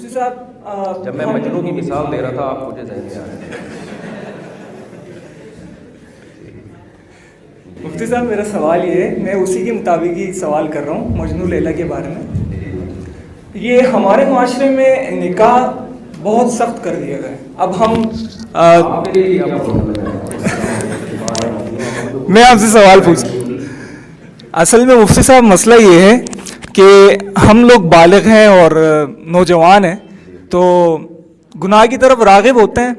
مفتی صاحب جب میں مجنوں کی مثال دے رہا تھا آپ مجھے ذہن میں آ رہے تھے. مفتی صاحب میرا سوال یہ ہے, میں اسی کے مطابق ہی سوال کر رہا ہوں مجنوں لیلا کے بارے میں. یہ ہمارے معاشرے میں نکاح بہت سخت کر دیا گیا ہے. اب ہم میں آپ سے سوال پوچھ, اصل میں مفتی صاحب مسئلہ یہ ہے کہ ہم لوگ بالغ ہیں اور نوجوان ہیں تو گناہ کی طرف راغب ہوتے ہیں,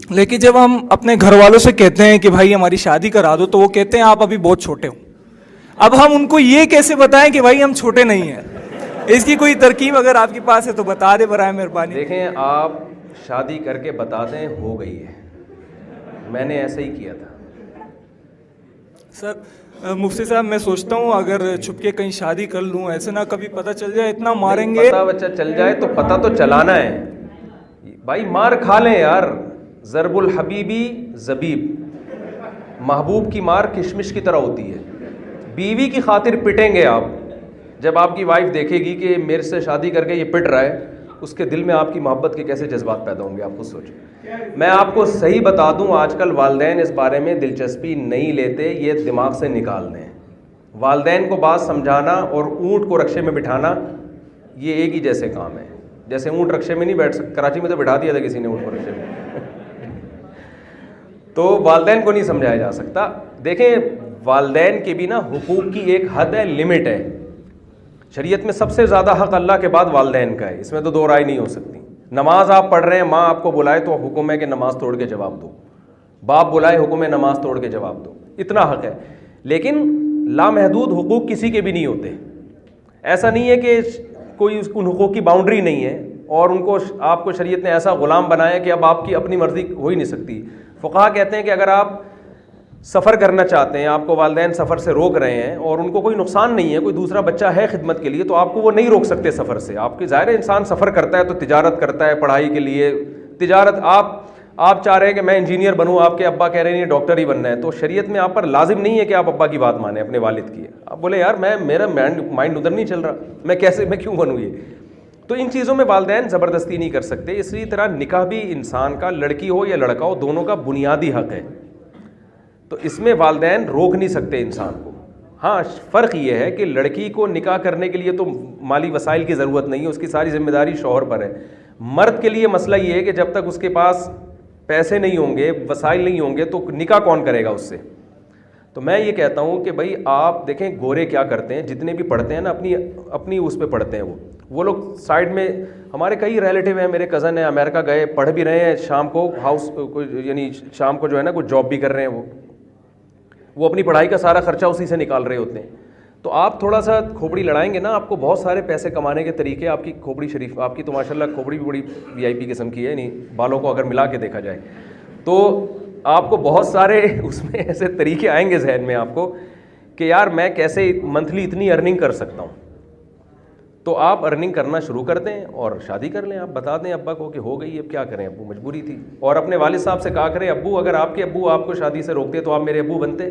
لیکن جب ہم اپنے گھر والوں سے کہتے ہیں کہ بھائی ہماری شادی کرا دو تو وہ کہتے ہیں آپ ابھی بہت چھوٹے ہو. اب ہم ان کو یہ کیسے بتائیں کہ بھائی ہم چھوٹے نہیں ہیں؟ اس کی کوئی ترکیب اگر آپ کے پاس ہے تو بتا دیں برائے مہربانی. دیکھیں, آپ شادی کر کے بتا دیں ہو گئی ہے, میں نے ایسے ہی کیا تھا. سر مفتی صاحب میں سوچتا ہوں اگر چھپ کے کہیں شادی کر لوں, ایسے نہ کبھی پتہ چل جائے, اتنا ماریں گے. پتہ بچہ چل جائے تو پتہ تو چلانا ہے بھائی, مار کھا لیں یار. ضرب الحبیبی زبیب, محبوب کی مار کشمش کی طرح ہوتی ہے. بیوی کی خاطر پٹیں گے آپ, جب آپ کی وائف دیکھے گی کہ میرے سے شادی کر کے یہ پٹ رہا ہے, اس کے دل میں آپ کی محبت کے کیسے جذبات پیدا ہوں گے, آپ خود سوچیں. میں آپ کو صحیح بتا دوں, آج کل والدین اس بارے میں دلچسپی نہیں لیتے, یہ دماغ سے نکال دیں. والدین کو بات سمجھانا اور اونٹ کو رکشے میں بٹھانا یہ ایک ہی جیسے کام ہے. جیسے اونٹ رکشے میں نہیں بیٹھ سکتا, کراچی میں تو بٹھا دیا تھا کسی نے اونٹ کو رکشے میں. تو والدین کو نہیں سمجھایا جا سکتا. دیکھیں, والدین کے بھی نا حقوق کی ایک حد ہے, لمٹ ہے. شریعت میں سب سے زیادہ حق اللہ کے بعد والدین کا ہے, اس میں تو دو رائے نہیں ہو سکتی. نماز آپ پڑھ رہے ہیں, ماں آپ کو بلائے تو حکم ہے کہ نماز توڑ کے جواب دو. باپ بلائے, حکم ہے نماز توڑ کے جواب دو. اتنا حق ہے. لیکن لامحدود حقوق کسی کے بھی نہیں ہوتے. ایسا نہیں ہے کہ کوئی ان حقوق کی باؤنڈری نہیں ہے اور ان کو آپ کو شریعت نے ایسا غلام بنایا کہ اب آپ کی اپنی مرضی ہو ہی نہیں سکتی. فقہا کہتے ہیں کہ اگر آپ سفر کرنا چاہتے ہیں, آپ کو والدین سفر سے روک رہے ہیں اور ان کو کوئی نقصان نہیں ہے, کوئی دوسرا بچہ ہے خدمت کے لیے, تو آپ کو وہ نہیں روک سکتے سفر سے. آپ کی ظاہر انسان سفر کرتا ہے تو تجارت کرتا ہے, پڑھائی کے لیے تجارت. آپ چاہ رہے ہیں کہ میں انجینئر بنوں, آپ کے ابا کہہ رہے ہیں ڈاکٹر ہی بننا ہے, تو شریعت میں آپ پر لازم نہیں ہے کہ آپ ابا کی بات مانیں, اپنے والد کی. آپ بولے یار میرا مائنڈ ادھر نہیں چل رہا, میں کیوں بنوں یہ. تو ان چیزوں میں والدین زبردستی نہیں کر سکتے. اسی طرح نکاح بھی انسان کا, لڑکی ہو یا لڑکا ہو, دونوں کا بنیادی حق ہے. تو اس میں والدین روک نہیں سکتے انسان کو. ہاں, فرق یہ ہے کہ لڑکی کو نکاح کرنے کے لیے تو مالی وسائل کی ضرورت نہیں ہے, اس کی ساری ذمہ داری شوہر پر ہے. مرد کے لیے مسئلہ یہ ہے کہ جب تک اس کے پاس پیسے نہیں ہوں گے, وسائل نہیں ہوں گے, تو نکاح کون کرے گا اس سے. تو میں یہ کہتا ہوں کہ بھائی آپ دیکھیں گورے کیا کرتے ہیں, جتنے بھی پڑھتے ہیں نا اپنی اس پہ پڑھتے ہیں. وہ لوگ سائڈ میں, ہمارے کئی ریلیٹیو ہیں, میرے کزن ہیں, امریکہ گئے, پڑھ بھی رہے ہیں, شام کو یعنی شام کو جو ہے نا کوئی جاب بھی کر رہے ہیں. وہ اپنی پڑھائی کا سارا خرچہ اسی سے نکال رہے ہوتے ہیں. تو آپ تھوڑا سا کھوپڑی لڑائیں گے نا, آپ کو بہت سارے پیسے کمانے کے طریقے. آپ کی کھوپڑی شریف, آپ کی تو ماشاء اللہ کھوپڑی بھی بڑی وی آئی پی قسم کی ہے, نہیں بالوں کو اگر ملا کے دیکھا جائے تو آپ کو بہت سارے اس میں ایسے طریقے آئیں گے ذہن میں آپ کو کہ یار میں کیسے منتھلی اتنی ارننگ کر سکتا ہوں. تو آپ ارننگ کرنا شروع کر دیں اور شادی کر لیں. آپ بتا دیں ابا کو کہ ہو گئی, اب کیا کریں, ابو مجبوری تھی. اور اپنے والد صاحب سے کہا کریں, ابو اگر آپ کے ابو آپ کو شادی سے روکتے تو آپ میرے ابو بنتے,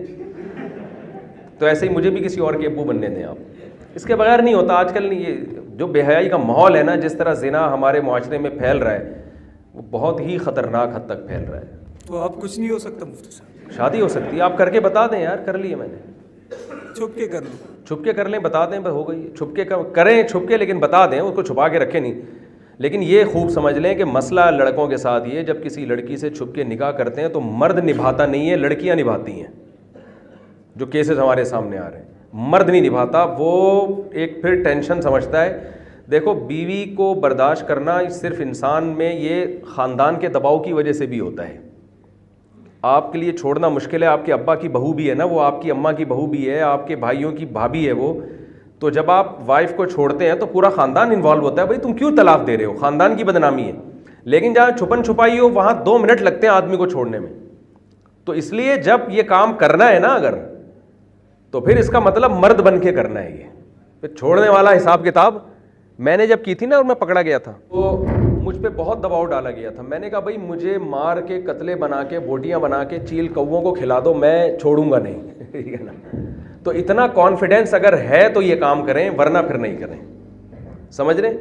تو ایسے ہی مجھے بھی کسی اور کے ابو بننے دیں آپ. اس کے بغیر نہیں ہوتا. آج کل یہ جو بے حیائی کا ماحول ہے نا, جس طرح زنا ہمارے معاشرے میں پھیل رہا ہے, وہ بہت ہی خطرناک حد تک پھیل رہا ہے. تو اب کچھ نہیں ہو سکتا مفتی صاحب؟ شادی ہو سکتی ہے, آپ کر کے بتا دیں یار کر لی ہے میں نے, چھپ کے کر لوں, چھپ کے کر لیں, بتا دیں ہو گئی. چھپ کے کریں, چھپ کے, لیکن بتا دیں, اس کو چھپا کے رکھیں نہیں. لیکن یہ خوب سمجھ لیں کہ مسئلہ لڑکوں کے ساتھ یہ, جب کسی لڑکی سے چھپ کے نکاح کرتے ہیں تو مرد نبھاتا نہیں ہے, لڑکیاں نبھاتی ہیں. جو کیسز ہمارے سامنے آ رہے ہیں, مرد نہیں نبھاتا. وہ ایک پھر ٹینشن سمجھتا ہے. دیکھو, بیوی کو برداشت کرنا صرف انسان میں یہ خاندان کے دباؤ کی وجہ سے بھی ہوتا ہے. آپ کے لیے چھوڑنا مشکل ہے, آپ کے ابا کی بہو بھی ہے نا, وہ آپ کی اماں کی بہو بھی ہے, آپ کے بھائیوں کی بھابھی ہے وہ. تو جب آپ وائف کو چھوڑتے ہیں تو پورا خاندان انوالو ہوتا ہے. بھائی تم کیوں طلاق دے رہے ہو, خاندان کی بدنامی ہے. لیکن جہاں چھپن چھپائی ہو وہاں 2 منٹ لگتے ہیں آدمی کو چھوڑنے میں. تو اس لیے جب یہ کام کرنا ہے نا اگر, تو پھر اس کا مطلب مرد بن کے کرنا ہے. یہ پھر چھوڑنے والا حساب کتاب میں نے جب کی تھی نا اور میں پکڑا گیا تھا تو مجھ پہ بہت دباؤ ڈالا گیا تھا. میں نے کہا بھائی مجھے مار کے قتلے بنا کے بوٹیاں بنا کے چیل کووں کو کھلا دو, میں چھوڑوں گا نہیں. ٹھیک ہے نا. تو اتنا کانفیڈینس اگر ہے تو یہ کام کریں, ورنہ پھر نہیں کریں. سمجھ رہے ہیں؟